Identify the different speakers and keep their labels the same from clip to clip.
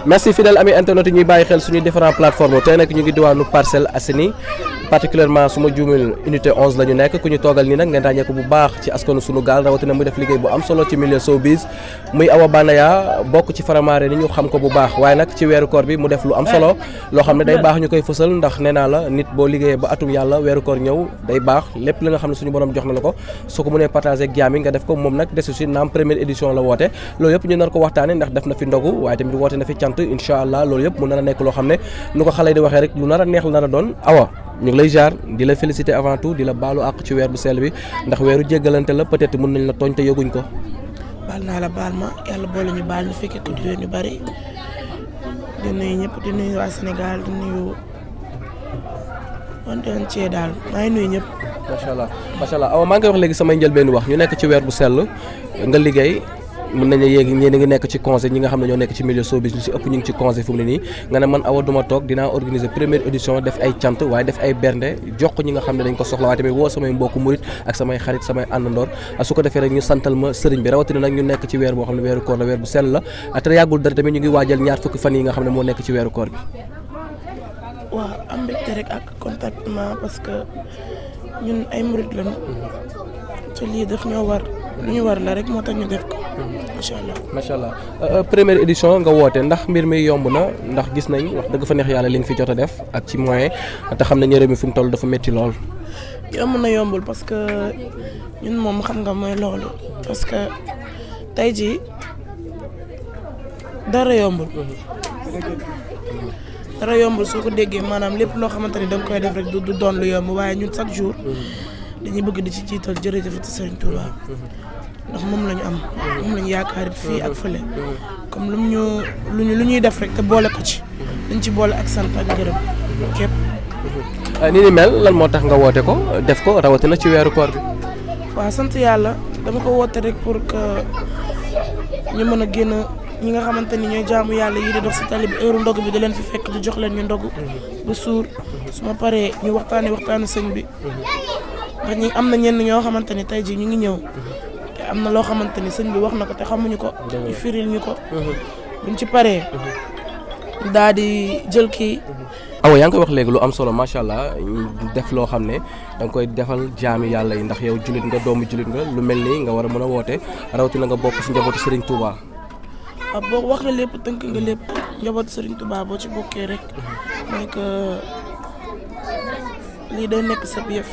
Speaker 1: merci fidèle ami internet yi ñuy bàyyi xel suñuy différentes plateformes tey nag ñu ngi diwaanu Parcelles Assainies particulièrement su ma juumul unité 11 la ñu nekk ku ñu toogal nii nag ngeen ràññee ko bu baax ci askanu sunu gaal rawatina muy def liggéey bu am solo ci milieu showbiz muy Awa Banaya bokk ci Faramareen ni ñu xam ko bu baax waaye nag ci weeru koor bi mu def lu am solo loo xam ne day baax ñu koy fësal ndax nee naa la nit boo liggéeyee ba atum yàlla weeru koor ñëw day baax lépp li nga xam ne suñu borom jox na la ko soo ko mënee partagé ak jaam yi nga def ko moom nag desu si naam première édition la woote loolu yëpp ñu nar ko waxtaane ndax def na fi ndogu waaye tamit woote na fi cant incha allah loolu yëpp mu nar a nekk loo xam ne nu ko xale di waxee rek lu nar a neex la nar a doon Awa ñu ngi lay jaar di la féliciter avant tout di la baalu àq ci weer bu sell bi ndax weeru jéggalante la peut-être mën nañ la tooñ te yëguñ ko.
Speaker 2: baal naa la baal ma yàlla boole ñu baal ñu fekkee ko di ñu bari di nuyu ñëpp di nuyu waa Sénégal di nuyu wante woon cee daal maa ngi nuyu ñëpp. macha allah Awa maa ngi koy wax léegi samay njëlbeen wax ñu nekk ci weer bu sell nga liggéey. mën nañu yéegi ñeen a ngi nekk ci congé ñi nga xam ne ñoo nekk ci milieu showbiz ñu si ëpp ñu ngi ci congé fu mu ne nii nga ne man Awa duma toog dinaa organiser première édition def ay cant waaye def ay bernde jox ko ñi nga xam ne dañ ko soxla waaye tamit woo samay mbokku murit ak samay xarit samay àndandoor su ko defee rek ñu santal ma sëriñ bi rawatina nag ñu nekk ci weer boo xam ne weeru koor la weer bu sell la te yàggul dara tamit ñu ngi waajal ñaar fukki fan yi nga xam ne moo nekk ci weeru koor bi. waaw am mbégte rek ak contentement parce que ñun ay murit lañu te lii daf ñoo war lu ñu war la rek moo tax ñu def ko. macha allah
Speaker 1: première édition nga woote ndax mbir mi yomb na ndax gis nañ wax dëgg fa neex yàlla li nga fi jot a def ak ci moyen te xam ne ñërëm mi fi mu toll dafa métti lool.
Speaker 2: yomb na yombul parce que ñun moom xam nga mooy loolu parce que tey jii dara yombul. dara yombul soo ko déggee maanaam lépp loo xamante ni da nga koy def rek du doon lu yomb waaye ñun chaque jour dañuy bëgg di ci jiital jërëjëf Serigne Touba. ndax moom la ñu am moom la ñu yaakaar fii ak fële comme lu ñuy def rek te boole ko ci dañ ci boole ak sant ak gërëm képp.
Speaker 1: ni ni mel lan moo tax nga woote ko def ko rawatina ci weeru koor bi.
Speaker 2: waaw sant yàlla dama ko woote rek pour que ñu mën a génn ñi nga xamante ni ñooy jaamu yàlla yi di dox si tali bi heure ndog bi da leen fi fekk di jox leen ñu ndog ba suur su ma paree ñu waxtaanu sëñ bi ndax ñi am na ñenn ñoo xamante ni tey jii ñu ngi ñëw. am na loo xamante ni sëñ bi wax na ko te xamuñu ko ñu firil ñu ko buñ ci paree daal di jël kii.
Speaker 1: Awa yaa ngi koy wax léegi lu am solo macha allah def loo xam ne da nga koy defal jaami yàlla yi ndax yow julit nga doomu julit nga lu mel nii nga war a mën a woote rawatina nga bokk si njabootu Serigne Touba.
Speaker 2: waaw boo wax nga lépp tënk nga lépp njabootu Serigne Touba boo ci bokkee rek mooy que lii day nekk sa yëf.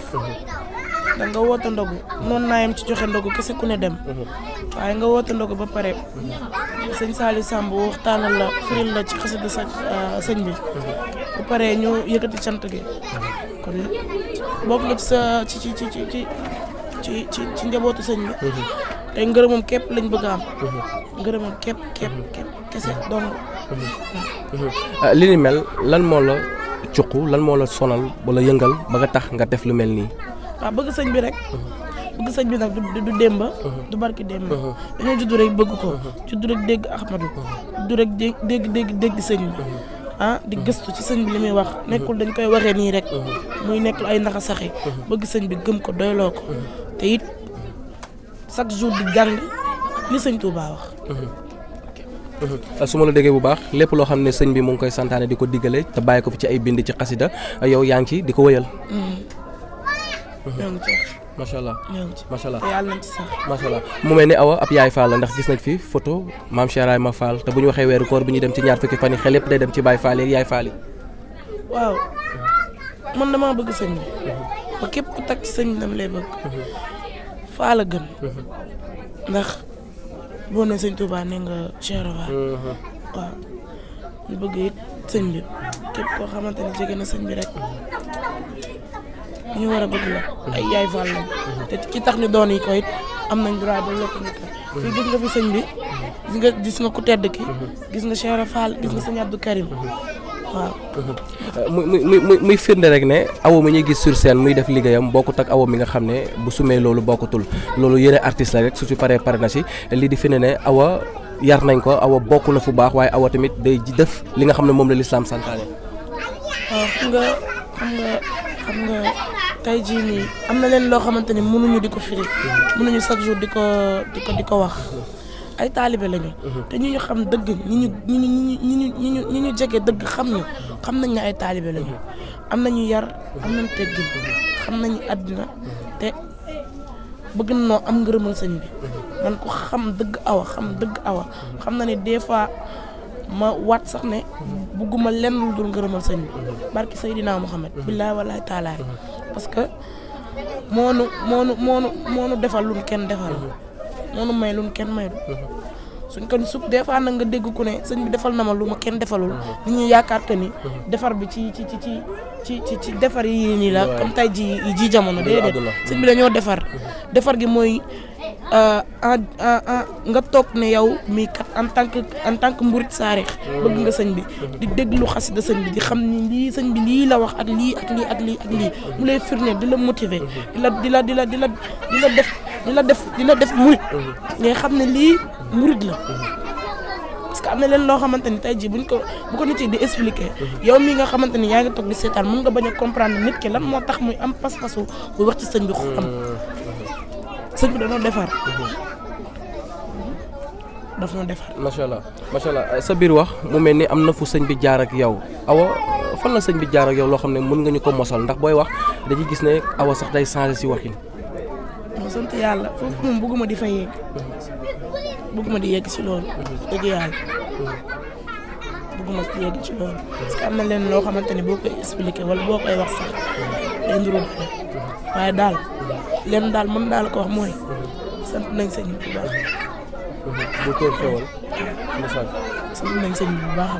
Speaker 2: da nga woote ndogu noonu naa yem ci joxe ndogu kese ku ne dem waaye nga woote ndogu ba pare sëñ Saliou Samb waxtaanal la firil la ci xasida sa sëñ bi ba pare ñu yëkkati cant gi kon bokk nga ci sa ci njabootu sëñ bi tey ngërëmam képp lañ bëgg a am ngërëmam képp kese donc
Speaker 1: li ni mel lan moo la cuq lan moo la sonal wala yëngal ba nga tax nga def lu mel nii.
Speaker 2: waaw bëgg sëñ bi rek bëgg sëñ bi nag du démba du barki démba dañoo juddu rek bëgg ko juddu rek dégg Ahmadou juddu rek dégg sëñ bi di gëstu ci sëñ bi li muy wax nekkul dañ koy waxee nii rek muy nekk ay naxa saxe bëgg sëñ bi gëm ko doyloo ko te it chaque jour di jàng li sëñ Touba wax.
Speaker 1: su ma la déggee bu baax lépp loo xam ne sëñ bi mu ngi koy santaane di ko diggale te bàyyi ko fi ci ay bind ci xasida yow yaa ngi ci di ko wëyal.
Speaker 2: ñoo ngi ci
Speaker 1: macha allah macha allah
Speaker 2: yàlla nañ ci sax
Speaker 1: macha allah mu mel ni Awa ab yaay Fall la ndax gis nañ fi photo maam Cheikh Ibrahima Fall te bu ñu waxee weeru koor bi ñu dem ci ñaar fukki fan yi xel yëpp day dem ci Baye Fall yeeg yaay Fall yi.
Speaker 2: waaw man damaa bëgg sëñ bi ba képp ku tag ci sëñ bi dama lay bëgg Fall a gën ndax boo nee sëñ Touba ne nga Cheikh Ibrahima waaw ñu bëgg it sëñ bi képp koo xamante ne jege na sëñ bi rek. ñu war a bëgg la ay yaay Fall lañ te ci tax ñu doon yi ko it am nañ droit ba lépp ñu ko fii gis nga fi sëñ bi gis nga ku tedd ki gis nga Cheikh Fall gis nga sëñ Abdou Karim waaw.
Speaker 1: muy firnde rek ne Awa mi ñuy gis sur scène muy def liggéeyam bokkut ak Awa mi nga xam ne bu sumee loolu bokkutul loolu yëre artiste la rek su ci pare na si lii di firnde ne Awa yar nañ ko Awa bokk na fu baax waaye Awa tamit day def li nga xam ne moom la lislaam santaane.
Speaker 2: waaw xam nga tey jii nii am na leen loo xamante ni mënuñu di ko firi mënuñu chaque jour di ko wax
Speaker 3: ay taalibe lañu te ñu xam dëgg ñi ñu jege dëgg xam nañ ne ay taalibe lañu am nañu yar am nañ teggin xam nañu àddina te bëgg na noo am ngërëmal sëñ bi man ko xam dëgg awa xam na ne des fois ma waat sax ne bugguma lenn lu dul ngërëmal sëñ bi barki Seydina Muhammad billaahi wallaahi taalaay parce que moonu defal luñ kenn defal moonu may luñ kenn mayul suñ ko sub des fois nag nga dégg ku ne sëñ bi defal na ma lu ma kenn defalul nit ñi yaakaar que ni defar bi ci defar yi nii la comme tey ji jamono déedéet sëñ bi dañoo defar gi mooy nga toog ne yow mii kat en tant que mburit saarix bëgg nga sëñ bi di déglu xasida sëñ bi di xam ni lii sëñ bi lii la wax ak lii ak lii ak lii ak lii mu lay firnde di la motiver di la def murit ngay xam ne lii murit la parce que am na leen loo xamante ni tey jii bu ko nit yi di expliquer yow mii nga xamante ni yaa ngi toog di seetaan mën nga bañ a comprendre nit ki lan moo tax muy am pas-pasu bu wax ci sëñ bi xam sëñ bi dañoo defar daf noo defar.
Speaker 2: macha allah sa biir wax mu mel ni am na fu sëñ bi jaar ak yow awa fan la sëñ bi jaar ak yow loo xam ne mën nga ñu ko mosal ndax booy wax dañuy gis ne awa sax day changer si waxin.
Speaker 3: non sant yàlla foofu moom bëgguma di fa yegg bëgguma di yegg si loolu. dëgg yàlla bëgguma di yegg ci loolu. parce que am na leen loo xamante ni boo koy expliquer wala boo koy wax sax day nduru dara waaye daal leen daal mën daal ko wax mooy sant nañ sëñ bi bu baax.
Speaker 2: bu ko xewal
Speaker 3: sant nañ sëñ bi bu baax a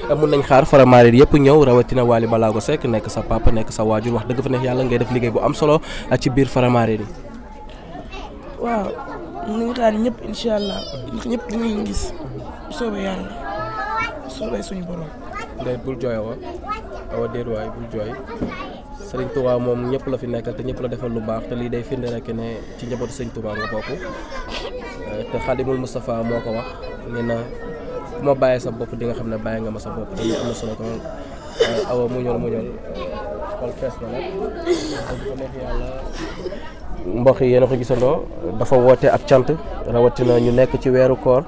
Speaker 3: baax.
Speaker 2: mun nañ xaar Faramareen yëpp ñëw rawatina Wally Ballago Seck nekk sa papa nekk sa waajur wax dëgg fa neex yàlla ngay def liggéey bu am solo ci biir Faramareen yi.
Speaker 3: waaw ñu ngi xaar ñëpp incha allah ndax ñëpp dinañ gis bu soobee yàlla bu soobee suñu borom.
Speaker 2: ndey bul jooy awa déet waay bul jooy Sëriñ Touba moom ñëpp la fi nekkal te ñëpp la defal lu baax te lii day firnde rek ne ci njabootu Sëriñ Touba nga bokk te Xaadimul Moustapha moo ko wax nee na bu ma bàyyee sa bopp di nga xam ne bàyyi nga ma sa bopp te am na solo ko awa muñal xool fees na nag ko neex yàlla. mbokk yi yéen a ko gisandoo dafa woote ak cant rawatina ñu nekk ci weeru koor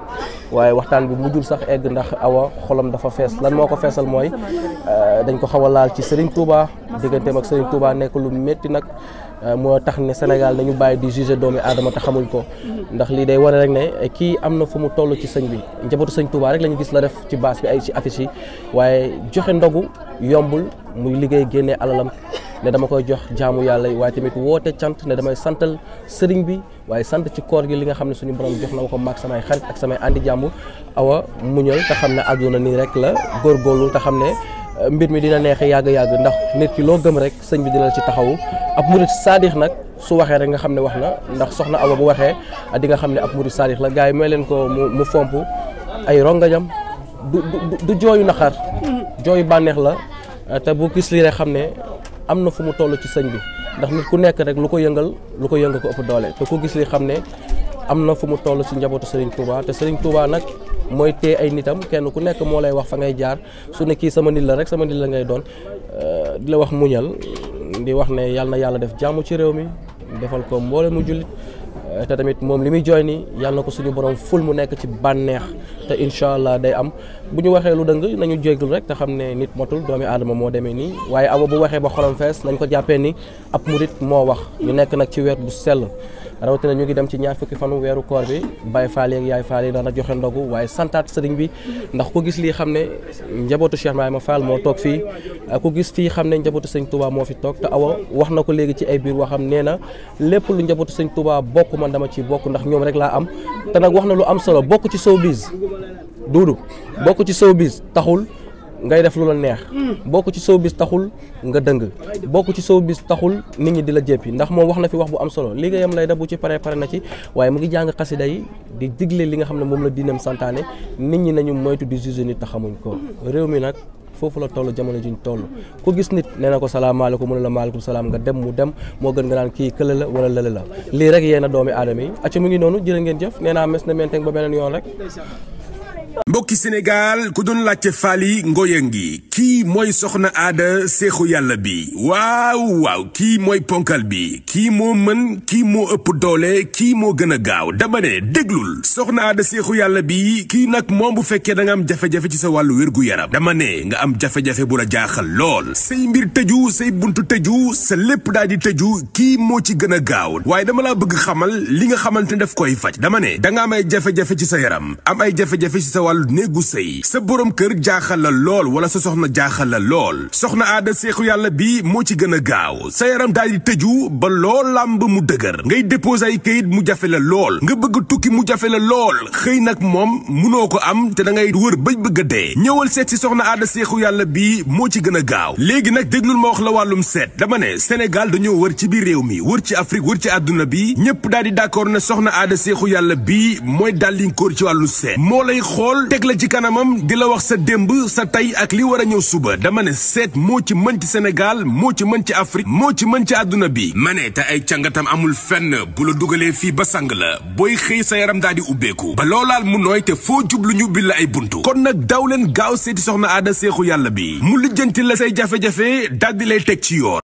Speaker 2: waaye waxtaan bi mujjul sax egg ndax awa xolam dafa fees lan moo ko feesal mooy dañ ko xaw a laal ci Serigne Touba digganteem ak Serigne Touba nekk lu métti nag moo tax ne Sénégal nañu bàyyi di juger doomi aadama te xamuñ ko ndax lii day wane rek ne kii am na fu mu toll ci sëñ bi njabootu sëñ Touba rek la ñu gis la def ci base bi ay ci affiche yi waaye joxe ndogu yombul muy liggéey génnee alalam ne dama koy jox jaamu yàlla yi waaye tamit woote cant ne damay santal sëriñ bi waaye sant ci koor gi li nga xam ne suñu borom jox na ma ko maag samay xarit ak samay andi jàmm awa muñal te xam ne àdduna nii rek la góorgóorlu te xam ne mbir mi dina neex yàgg-yàgg ndax nit ki loo gëm rek sëñ bi dina la ci taxawu ab murit saadix nag su waxee rek nga xam ne wax na ndax soxna awa bu waxee di nga xam ne ab murit saadix la gars yi may leen ko mu fomp ay rongañam du jooyu naqar jooyu bànneex la te bu gis lii rek xam ne am na fu mu toll ci sëñ bi ndax nit ku nekk rek lu ko yëngal ko ëpp doole te ku gis li xam ne am na fu mu toll ci njabootu Serigne Touba te Serigne Touba nag mooy tee ay nitam kenn ku nekk moo lay wax fa ngay jaar su ne kii sama nit la rek sama nit la ngay doon di la wax muñal di wax ne yàlla na yàlla def jàmm ci réew mi defal ko mboole mu jullit te tamit moom li muy jooy nii yàlla na ko suñu borom ful mu nekk ci bànneex te incha allah day am bu ñu waxee lu dëng nañu jéggul rek te xam ne nit motul doomi aadama moo demee nii waaye awa bu waxee ba xolam fees nañ ko jàppee ni ab murit moo wax ñu nekk nag ci weer bu sell rawatina ñu ngi dem ci ñaar fukki fanu weeru koor bi Baye Fall ak Yaay Fall yi dana joxe ndogu waaye santaat sëriñ bi ndax ku gis lii xam ne njabootu Cheikh Ibrahima Fall moo toog fii ku gis fii xam ne njabootu sëñ Touba moo fi toog te awa wax na ko léegi ci ay biir waxam nee na lépp lu njabootu sëñ Touba bokk man dama ci bokk ndax ñoom rek laa am te nag wax na lu am solo bokk ci showbiz duudu bokk ci showbiz taxul ngay def lu la neex bokk ci showbiz taxul nga dëng bokk ci showbiz taxul nit ñi di la jéppi ndax moom wax na fi wax bu am solo liggéeyam lay def bu ci pare na ci waaye mu ngi jàng xasida yi di digle li nga xam ne moom la diinam santaane nit ñi nañu moytu di juger nit te xamuñ ko réew mi nag foofu la toll jamono juñ toll ku gis nit nee na ko salaamaaleykum mu ne la maaleykum salaam nga dem mu dem moo gën nga naan kii kële la wala lële la lii rek yéen a doomi aadama yi acca mu ngi noonu jërë ngeen jëf nee naa mes na menteng ba beneen yoon rek
Speaker 4: mbokki Sénégal ku doon laajte Faly Ngoyenghi kii mooy soxna aada seexu yàlla bi waaw kii mooy ponkal bi kii moo mën kii moo ëpp doole kii moo gën a gaaw dama ne déglul soxna aada seexu yàlla bi kii nag moom bu fekkee da nga am jafe-jafe ci sa wàllu wér-gu-yaram dama ne nga am jafe-jafe bu la jaaxal lool say mbir tëju say buntu tëju sa lépp daal di tëju kii moo ci gën a gaaw waaye dama laa bëgg xamal li nga xamante ne daf koy faj dama ne da nga am ay jafe-jafe ci sa yaram am ay jafe-jafe ci sa wàllu néegu sëy sa borom kër jaaxal la lool wala sa soxna jaaxal la lool soxna aada seexu yàlla bi moo ci gën a gaaw sa yaram daal di tëju ba lool làmb mu dëgër ngay déposer ay kayit mu jafe la lool nga bëgg tukki mu jafe la lool xëy nag moom munoo ko am te da ngay wër bëgg a dee ñëwal seet si soxna aada seexu yàlla bi moo ci gën a gaaw léegi nag déglul ma wax la wàllum seet dama ne Sénégal dañoo wër ci biir réew mi wër ci Afrique wër ci àdduna bi ñëpp daal di d'accord ne soxna aada seexu yàlla bi mooy dàllinkóor ci wàllu seet moo lay xool teg la ci kanamam di la wax sa démb sa tey ak li war a ñëw suba dama ne seet moo ci mën ci Sénégal moo ci mën ci Afrique moo ci mën ci àdduna bi ma ne te ay càngatam amul fenn bu la dugalee fii ba sang la booy xëy sa yaram daal di ubbeeku ba loolaal mu nooy te foo jublu ñu bil la ay buntu kon nag daw leen gaaw seeti soxna aada seexu yàlla bi mu lijjanti la say jafe-jafe daal di lay teg ci yoon